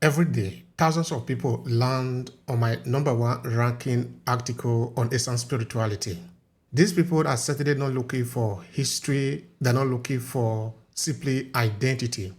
Every day, thousands of people land on my #1 ranking article on Eastern spirituality. These people are certainly not looking for history. They're not looking for simply identity.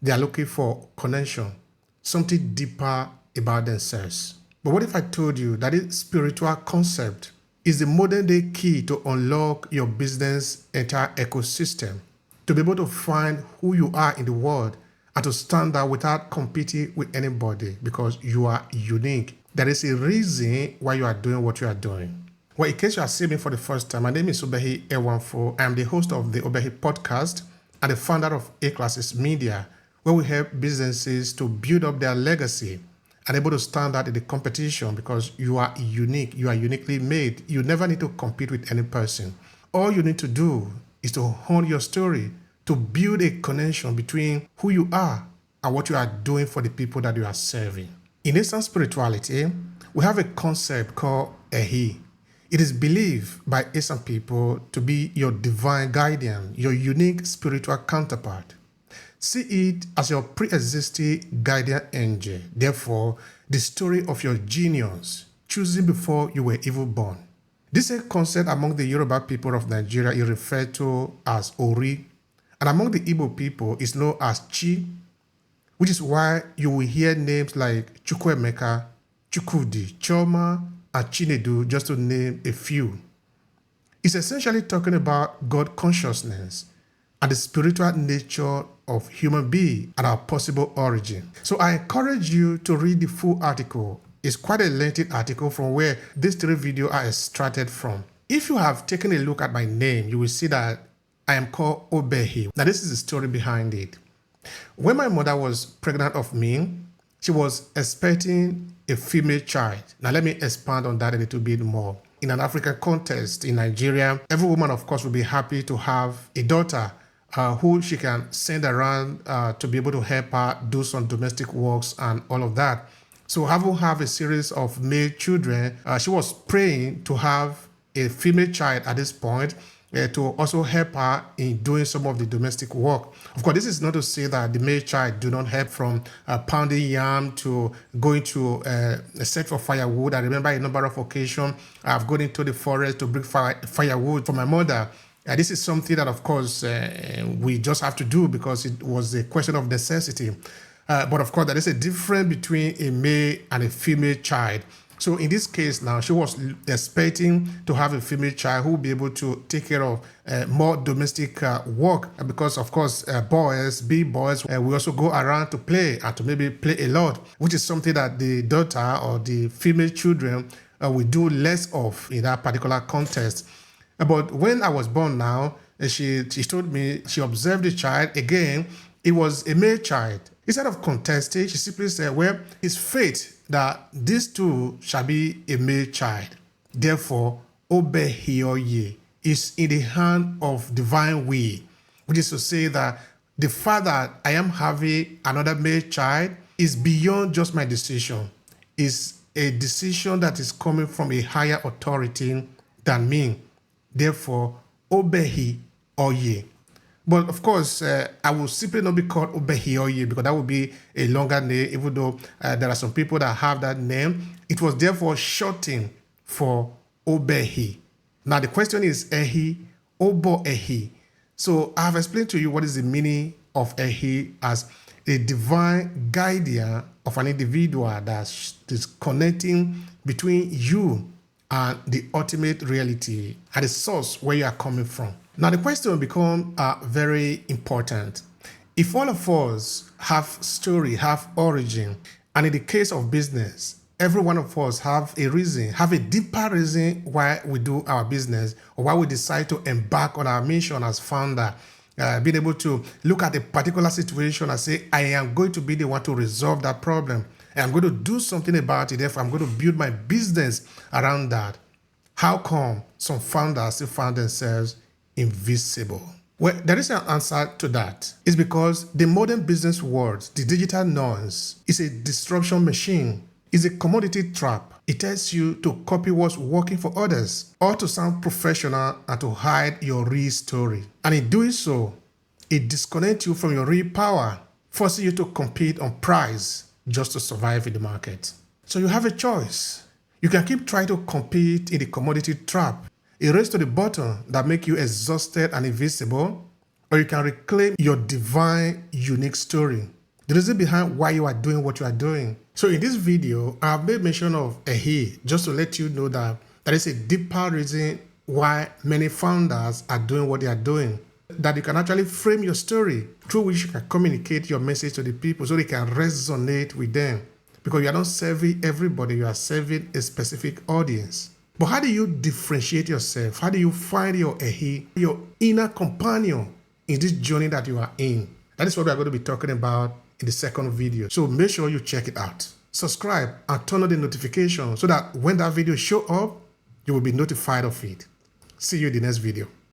They are looking for connection, something deeper about themselves. But what if I told you that this spiritual concept is the modern day key to unlock your business entire ecosystem, to be able to find who you are in the world and to stand out without competing with anybody because you are unique. There is a reason why you are doing what you are doing. Well, in case you are seeing me for the first time, my name is Obehi Ewanfoh. I am the host of the Obehi podcast and the founder of Aclasses Media, where we help businesses to build up their legacy and able to stand out in the competition because you are unique. You are uniquely made. You never need to compete with any person. All you need to do is to hone your story, to build a connection between who you are and what you are doing for the people that you are serving. In Eastern spirituality, we have a concept called Ehi. It is believed by Eastern people to be your divine guardian, your unique spiritual counterpart. See it as your pre-existing guardian angel, therefore the story of your genius, chosen before you were even born. This concept among the Yoruba people of Nigeria is referred to as Ori, and among the Igbo people is known as Chi, which is why you will hear names like Chukwuemeka, Chukwudi, Choma, and Chinedu, just to name a few. It's essentially talking about God consciousness and the spiritual nature of human being and our possible origin. So I encourage you to read the full article. It's quite a lengthy article from where these 3 videos are extracted from. If you have taken a look at my name, you will see that I am called Obehi. Now this is the story behind it. When my mother was pregnant of me, she was expecting a female child. Now let me expand on that a little bit more. In an African context, in Nigeria, every woman of course will be happy to have a daughter who she can send around to be able to help her do some domestic works and all of that. So having have a series of male children, she was praying to have a female child at this point to also help her in doing some of the domestic work. Of course, this is not to say that the male child do not help from pounding yam to going to search for firewood. I remember a number of occasions I've gone into the forest to bring firewood for my mother. This is something that, of course, we just have to do because it was a question of necessity. But of course, there is a difference between a male and a female child. So in this case now, she was expecting to have a female child who will be able to take care of more domestic work because, of course, big boys, we also go around to play and to maybe play a lot, which is something that the daughter or the female children will do less of in that particular context. But when I was born now, she told me she observed the child. Again, it was a male child. Instead of contesting, she simply said, well, it's fate that these two shall be a male child. Therefore, Obehi is in the hand of divine will, which is to say that the fact that I am having another male child is beyond just my decision. It's a decision that is coming from a higher authority than me. Therefore, Obehi Oye. But of course, I will simply not be called Obehi Oye because that would be a longer name, even though there are some people that have that name. It was therefore shortened for Obehi. Now the question is Ehi, Obo Ehi. So I have explained to you what is the meaning of Ehi as a divine guardian of an individual that is connecting between you and the ultimate reality at the source where you are coming from. Now the question will become very important. If all of us have story, have origin, and in the case of business, every one of us have a reason, have a deeper reason why we do our business or why we decide to embark on our mission as founder, being able to look at a particular situation and say, I am going to be the one to resolve that problem. And I'm going to do something about it. Therefore, I'm going to build my business around that. How come some founders still find themselves invisible? Well, there is an answer to that. It's because the modern business world, the digital noise, is a disruption machine. It's a commodity trap. It tells you to copy what's working for others or to sound professional and to hide your real story. And in doing so, it disconnects you from your real power, forcing you to compete on price just to survive in the market. So you have a choice. You can keep trying to compete in the commodity trap, a race to the bottom that make you exhausted and invisible, or you can reclaim your divine, unique story, the reason behind why you are doing what you are doing. So in this video, I have made mention of Ehi just to let you know that there is a deeper reason why many founders are doing what they are doing, that you can actually frame your story through which you can communicate your message to the people so they can resonate with them. Because you are not serving everybody, you are serving a specific audience. But how do you differentiate yourself? How do you find your Ehi, your inner companion in this journey that you are in? That is what we are going to be talking about in the second video. So make sure you check it out. Subscribe and turn on the notification so that when that video show up, you will be notified of it. See you in the next video.